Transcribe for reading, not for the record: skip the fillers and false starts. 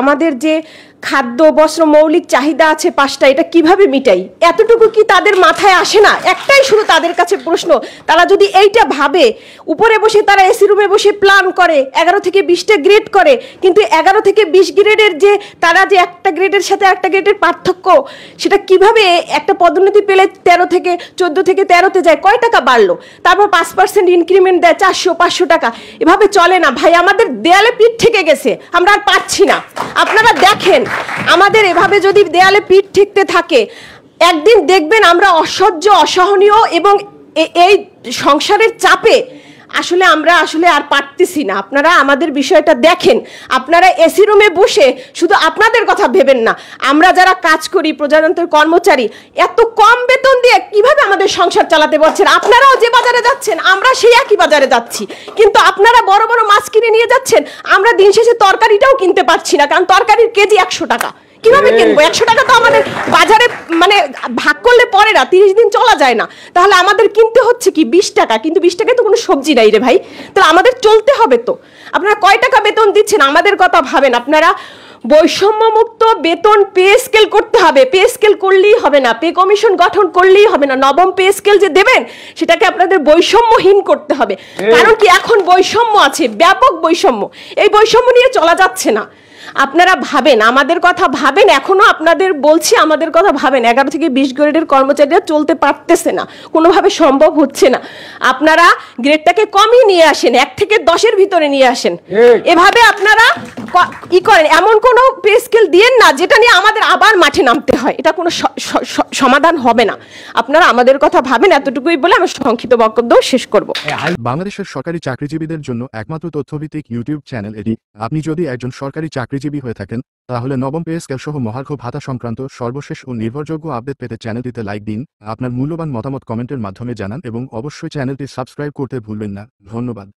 আমাদের যে খাদ্য বস্ত্র মৌলিক চাহিদা আছে 5টা, এটা কিভাবে মিটাই? এতটুকু কি তাদের মাথায় আসে না? একটাই শুধু তাদের কাছে প্রশ্ন, তারা যদি এইটা ভাবে, উপরে বসে তারা এসি রুমে বসে প্ল্যান করে 11 থেকে 20টা গ্রেড করে, কিন্তু 11 থেকে 20 গ্রেডের যে তারা যে একটা গ্রেডের সাথে একটা গ্রেডের পার্থক্য, সেটা কিভাবে একটা পদোন্নতি পেলে 13 থেকে 14 থেকে 13তে যায়, কয় টাকা বাড়লো, তারপর 5% ইনক্রিমেন্ট দেয় 400-500 টাকা, এভাবে চলে না ভাই। আমাদের দেয়ালে পিঠ থেকে গেছে, আমরা আর পাচ্ছি না। আপনারা দেখেন, আমাদের এভাবে যদি দেয়ালে পিঠ ঠেকতে থাকে, একদিন দেখবেন আমরা অসহ্য, অসহনীয়, এবং এই সংসারের চাপে আমরা আর পারতেছি না। আপনারা আমাদের বিষয়টা দেখেন। আপনারা এসি রুমে বসে শুধু আপনাদের কথা ভেবেন না, আমরা যারা কাজ করি, প্রজাতন্ত্রের কর্মচারী, এত কম বেতন দিয়ে কিভাবে আমাদের সংসার চালাতে পারছেন? আপনারাও যে বাজারে যাচ্ছেন, আমরা সেই একই বাজারে যাচ্ছি, কিন্তু আপনারা বড় বড় মাছ কিনে নিয়ে যাচ্ছেন, আমরা দিন শেষে তরকারিটাও কিনতে পারছি না, কারণ তরকারির কেজি 100 টাকা। কিভাবে কিনবো? 100 টাকা তো আমাদের বাজারে ভাগ করলে পরে না, 30 দিন চলা যায় না। তাহলে আমাদের কিনতে হচ্ছে কি 20 টাকা, কিন্তু 20 টাকায় তো কোনো সবজি নাই রে ভাই। তাহলে আমাদের চলতে হবে তো। আপনারা কয় টাকা বেতন দিচ্ছেন আমাদের কথা ভাবেন। আপনারা বৈষম্যমুক্ত বেতন পে স্কেল করতে হবে। পে স্কেল করলেই হবে না, পে কমিশন গঠন করলেই হবে না। নবম পে স্কেল যে দেবেন, সেটাকে আপনাদের বৈষম্যহীন করতে হবে। কারণ কি, এখন বৈষম্য আছে, ব্যাপক বৈষম্য। এই বৈষম্য নিয়ে চলা যাচ্ছে না। আপনারা ভাবেন, আমাদের কথা ভাবেন। এখনো আপনাদের বলছি, আমাদের কথা ভাবেন। 11 থেকে 20 গ্রেডের কর্মচারীরা চলতে পারতেছে না, কোনোভাবে সম্ভব হচ্ছে না। আপনারা গ্রেডটাকে কমই নিয়ে আসেন, 1 থেকে 10-এর ভিতরে নিয়ে আসেন। এভাবে আপনারা ই করেন, এমন কোনো পে স্কেল দিয়েন না যেটা নিয়ে আমাদের আবার মাঠে নামতে হয়। এটা কোনো সমাধান হবে না। আপনারা আমাদের কথা ভাবেন। এতটুকুই বলে আমি সংক্ষিপ্ত বক্তব্য শেষ করব। বাংলাদেশের সরকারি চাকরিজীবীদের জন্য একমাত্র তথ্যভিত্তিক ইউটিউব চ্যানেল এটি। আপনি যদি একজন সরকারি চাকরিজীবী হয়ে থাকেন, তাহলে নবম পে স্কেল সহ মহার্ঘ ভাতা সংক্রান্ত সর্বশেষ ও নির্ভরযোগ্য আপডেট পেতে চ্যানেলটিতে লাইক দিন, আপনার মূল্যবান মতামত কমেন্টের মাধ্যমে জানান এবং অবশ্যই চ্যানেলটি সাবস্ক্রাইব করতে ভুলবেন না। ধন্যবাদ।